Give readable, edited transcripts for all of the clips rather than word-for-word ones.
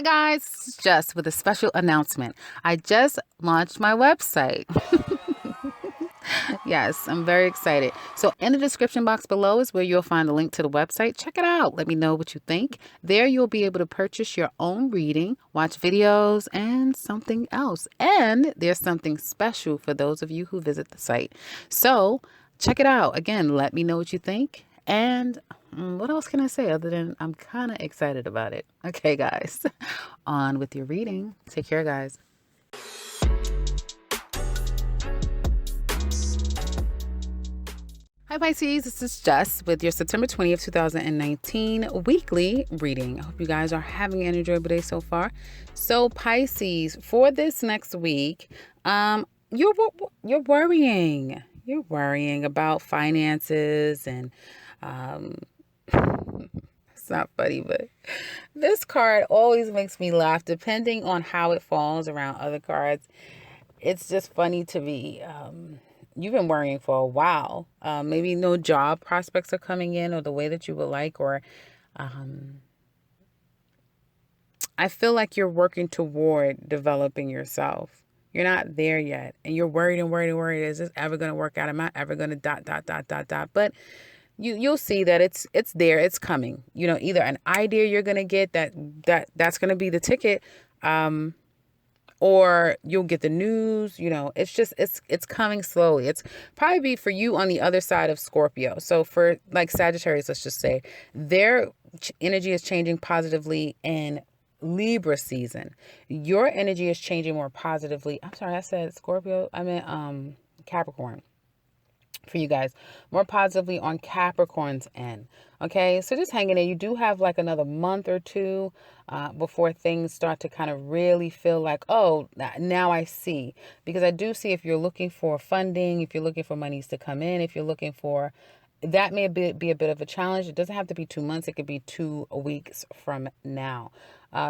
Hi guys, it's just with a special announcement. I just launched my website. Yes, I'm very excited. So, in the description box below is where you'll find the link to the website. Check it out. Let me know what you think. There, you'll be able to purchase your own reading, watch videos, and something else. And there's something special for those of you who visit the site. So, check it out. Again, let me know what you think. And what else can I say other than I'm kind of excited about it? Okay, guys, on with your reading. Take care, guys. Hi Pisces, this is Jess with your September 20th, 2019 weekly reading. I hope you guys are having an enjoyable day so far. So Pisces, for this next week, you're worrying. You're worrying about finances and it's not funny, but this card always makes me laugh depending on how it falls around other cards. It's just funny to me. You've been worrying for a while. Maybe no job prospects are coming in or the way that you would like, or I feel like you're working toward developing yourself. You're not there yet, and you're worried and worried and worried. Is this ever going to work out? Am I ever going to dot dot dot dot dot? But you'll see that it's there. It's coming. You know, either an idea you're going to get that's going to be the ticket. Or you'll get the news, you know, it's just, it's coming slowly. It's probably be for you on the other side of Scorpio. So for like Sagittarius, let's just say their energy is changing positively in Libra season. Your energy is changing more positively. I'm sorry, I said Scorpio. I meant, Capricorn. For you guys, more positively on Capricorn's end. Okay, so just hanging in. You do have like another month or two before things start to kind of really feel like, oh, now I see. Because I do see if you're looking for funding, if you're looking for monies to come in, if you're looking for, that may be a bit of a challenge. It doesn't have to be 2 months. It could be 2 weeks from now.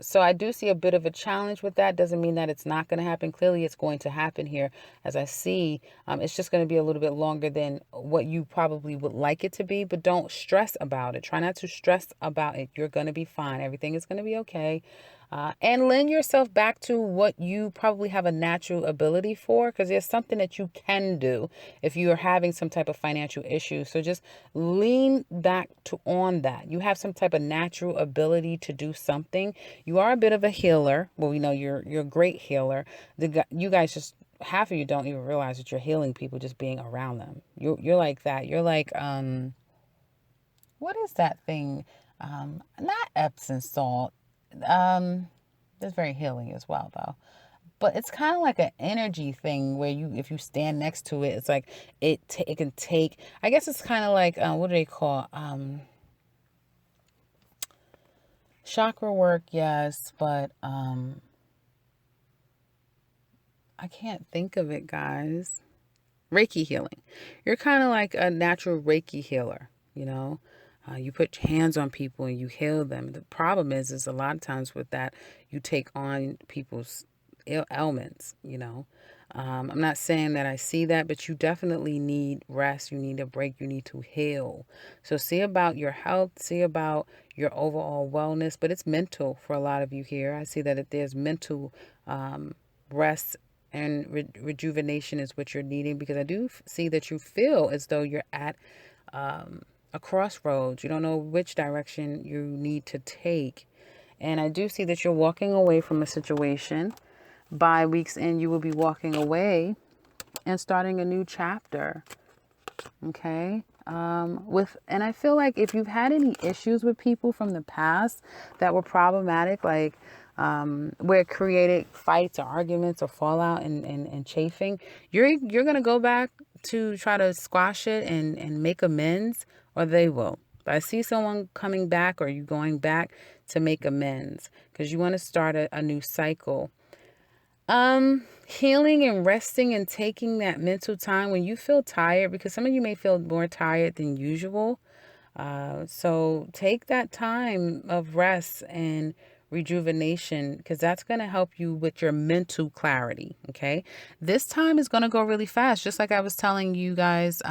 So I do see a bit of a challenge with that. Doesn't mean that it's not going to happen. Clearly, it's going to happen here. As I see, it's just going to be a little bit longer than what you probably would like it to be. But don't stress about it. Try not to stress about it. You're going to be fine. Everything is going to be okay. And lend yourself back to what you probably have a natural ability for, because there's something that you can do if you are having some type of financial issue. So just lean back to on that. You have some type of natural ability to do something. You are a bit of a healer. Well, we know you're a great healer. You guys just, half of you don't even realize that you're healing people just being around them. You're like that. You're like what is that thing? Not Epsom salt. That's very healing as well, though. But it's kind of like an energy thing where if you stand next to it, it's like it can take. I guess it's kind of like what do they call chakra work? Yes, but I can't think of it, guys. Reiki healing. You're kind of like a natural Reiki healer, you know. You put hands on people and you heal them. The problem is a lot of times with that, you take on people's ailments, you know. I'm not saying that I see that, but you definitely need rest. You need a break. You need to heal. So see about your health. See about your overall wellness. But it's mental for a lot of you here. I see that if there's mental rest and rejuvenation is what you're needing, because I do see that you feel as though you're at a crossroads. You don't know which direction you need to take. And I do see that you're walking away from a situation. By week's end, you will be walking away and starting a new chapter. Okay. And I feel like if you've had any issues with people from the past that were problematic, like where it created fights or arguments or fallout and chafing, you're gonna go back to try to squash it and make amends, or they will. But I see someone coming back, or you going back to make amends because you want to start a new cycle. Healing and resting and taking that mental time when you feel tired, because some of you may feel more tired than usual. So take that time of rest and rejuvenation, because that's going to help you with your mental clarity. Okay. This time is going to go really fast. Just like I was telling you guys,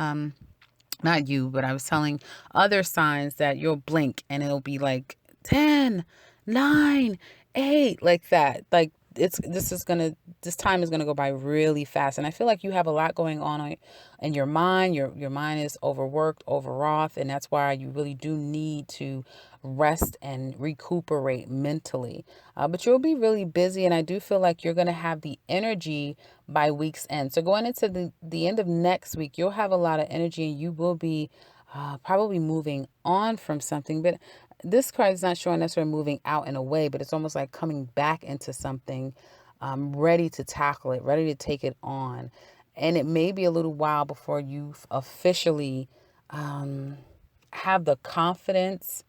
not you, but I was telling other signs that you'll blink and it'll be like 10, 9, 8 like that. Like this time is gonna go by really fast, and I feel like you have a lot going on in your mind. Your mind is overworked, overwrought, and that's why you really do need to rest and recuperate mentally. But you'll be really busy, and I do feel like you're gonna have the energy by week's end. So going into the end of next week, you'll have a lot of energy, and you will be probably moving on from something. But this card is not showing necessarily moving out and away, but it's almost like coming back into something, ready to tackle it, ready to take it on. And it may be a little while before you officially um, have the confidence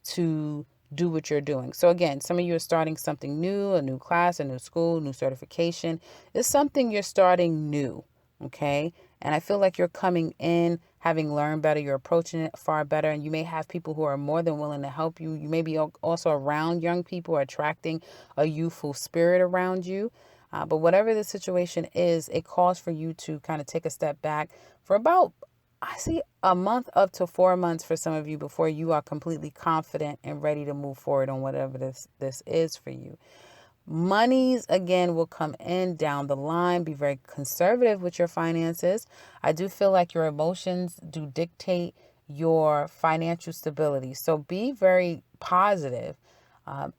to do what you're doing. So again, some of you are starting something new, a new class, a new school, new certification. It's something you're starting new, okay? And I feel like you're coming in having learned better, you're approaching it far better, and you may have people who are more than willing to help you. You may be also around young people, attracting a youthful spirit around you. But whatever the situation is, it calls for you to kind of take a step back for about, I see, a month up to 4 months for some of you before you are completely confident and ready to move forward on whatever this is for you. Monies again will come in down the line. Be very conservative with your finances. I do feel like your emotions do dictate your financial stability. So be very positive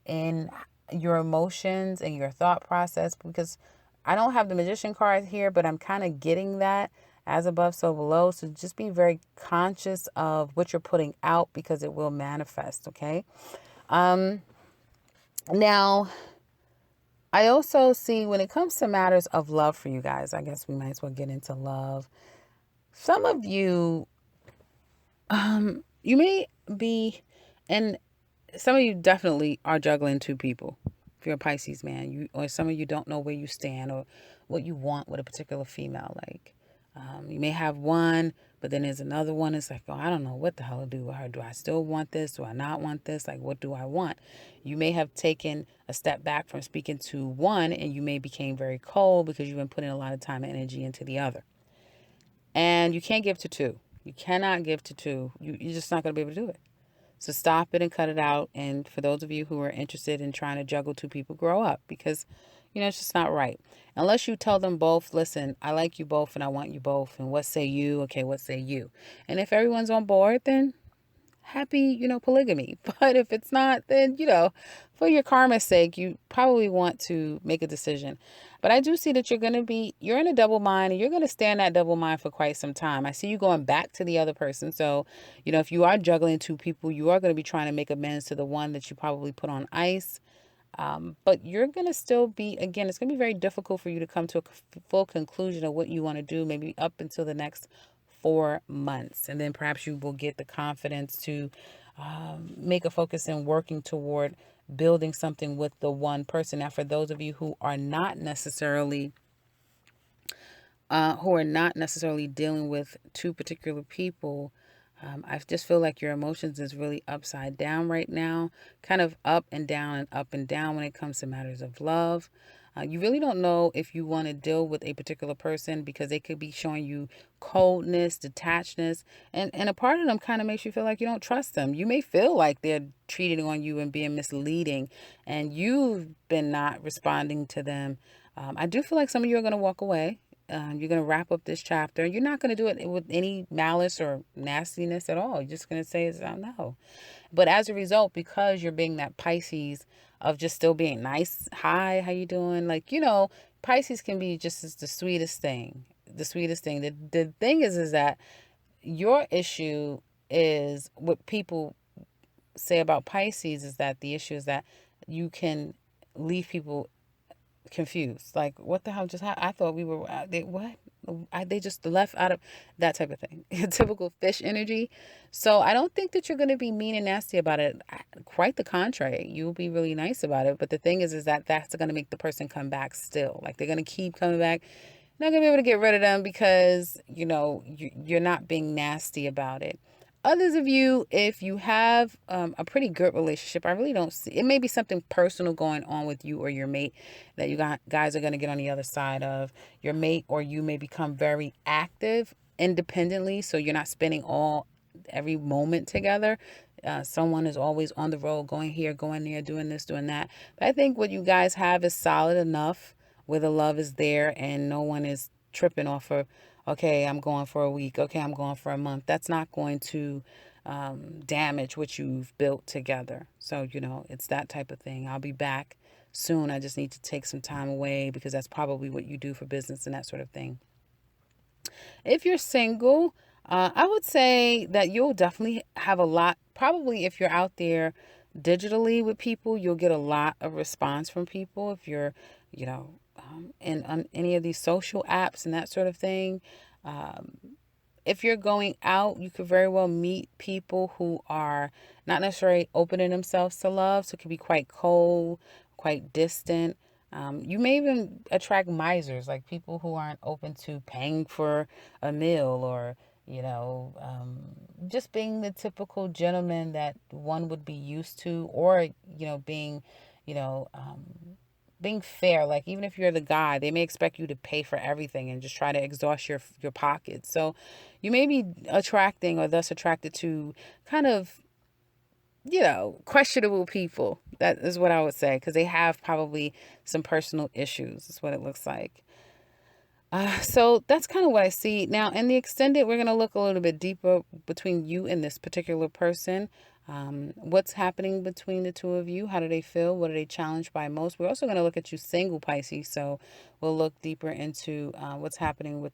in your emotions and your thought process, because I don't have the magician card here, but I'm kind of getting that as above, so below. So just be very conscious of what you're putting out, because it will manifest. Okay. Now, I also see when it comes to matters of love for you guys, I guess we might as well get into love. Some of you, you may be, and some of you definitely are juggling two people. If you're a Pisces man, or some of you don't know where you stand or what you want with a particular female. Like, you may have one, but then there's another one. It's like, oh, I don't know what the hell to do with her. Do I still want this? Do I not want this? Like, what do I want? You may have taken a step back from speaking to one, and you may became very cold because you've been putting a lot of time and energy into the other. And you can't give to two. You cannot give to two. You're just not going to be able to do it. So stop it and cut it out. And for those of you who are interested in trying to juggle two people, grow up, because, it's just not right. Unless you tell them both, listen, I like you both and I want you both. And what say you? Okay, what say you? And if everyone's on board, then happy, polygamy. But if it's not, then, for your karma's sake, you probably want to make a decision. But I do see that you're in a double mind, and you're going to stay in that double mind for quite some time. I see you going back to the other person. So, if you are juggling two people, you are going to be trying to make amends to the one that you probably put on ice. But you're going to still be, again, it's going to be very difficult for you to come to a full conclusion of what you want to do, maybe up until the next 4 months. And then perhaps you will get the confidence to make a focus in working toward building something with the one person. Now, for those of you who are not necessarily dealing with two particular people, I just feel like your emotions is really upside down right now, kind of up and down when it comes to matters of love. You really don't know if you want to deal with a particular person, because they could be showing you coldness, detachedness, and a part of them kind of makes you feel like you don't trust them. You may feel like they're treating on you and being misleading, and you've been not responding to them. I do feel like some of you are going to walk away. You're going to wrap up this chapter. You're not going to do it with any malice or nastiness at all. You're just going to say, oh, no. But as a result, because you're being that Pisces of just still being nice, hi, how you doing? Like, Pisces can be just as the sweetest thing. The sweetest thing. The thing is that your issue is what people say about Pisces, is that the issue is that you can leave people confused. Like, what the hell just happened? I thought we were, what? They just left out of that type of thing. Typical fish energy. So I don't think that you're going to be mean and nasty about it. Quite the contrary. You'll be really nice about it. But the thing is that that's going to make the person come back still. Like, they're going to keep coming back. Not going to be able to get rid of them because, you're not being nasty about it. Others of you, if you have a pretty good relationship, I really don't see, it may be something personal going on with you or your mate that guys are going to get on the other side of. Your mate or you may become very active independently, so you're not spending every moment together. someone is always on the road, going here, going there, doing this, doing that. But I think what you guys have is solid enough where the love is there and no one is tripping off of, okay, I'm going for a week. Okay, I'm going for a month. That's not going to damage what you've built together. So, it's that type of thing. I'll be back soon. I just need to take some time away because that's probably what you do for business and that sort of thing. If you're single, I would say that you'll definitely have a lot. Probably if you're out there digitally with people, you'll get a lot of response from people. If you're, in on any of these social apps and that sort of thing. If you're going out, you could very well meet people who are not necessarily opening themselves to love. So it could be quite cold, quite distant. You may even attract misers, like people who aren't open to paying for a meal or, just being the typical gentleman that one would be used to, or, you know, um, being fair. Like even if you're the guy, they may expect you to pay for everything and just try to exhaust your pockets. So you may be attracting or thus attracted to kind of, questionable people. That is what I would say, because they have probably some personal issues, is what it looks like. So that's kind of what I see. Now, in the extended, we're going to look a little bit deeper between you and this particular person. What's happening between the two of you? How do they feel? What are they challenged by most? We're also going to look at you single, Pisces. So we'll look deeper into what's happening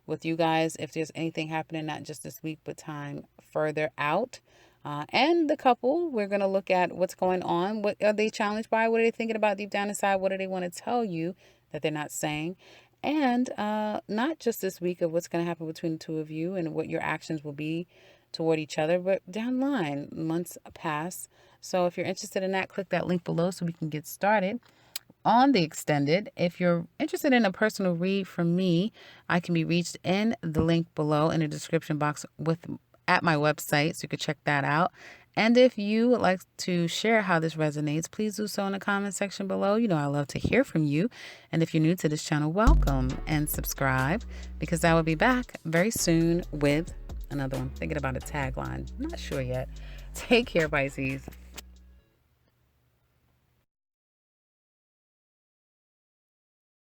with you guys. If there's anything happening, not just this week, but time further out. And the couple, we're going to look at what's going on. What are they challenged by? What are they thinking about deep down inside? What do they want to tell you that they're not saying? And not just this week of what's going to happen between the two of you and what your actions will be toward each other, but down the line, months pass. So if you're interested in that, click that link below so we can get started on the extended. If you're interested in a personal read from me, I can be reached in the link below in the description box at my website, so you can check that out. And if you would like to share how this resonates, please do so in the comment section below. I love to hear from you. And if you're new to this channel, welcome and subscribe, because I will be back very soon with another one. Thinking about a tagline. Not sure yet. Take care, Pisces.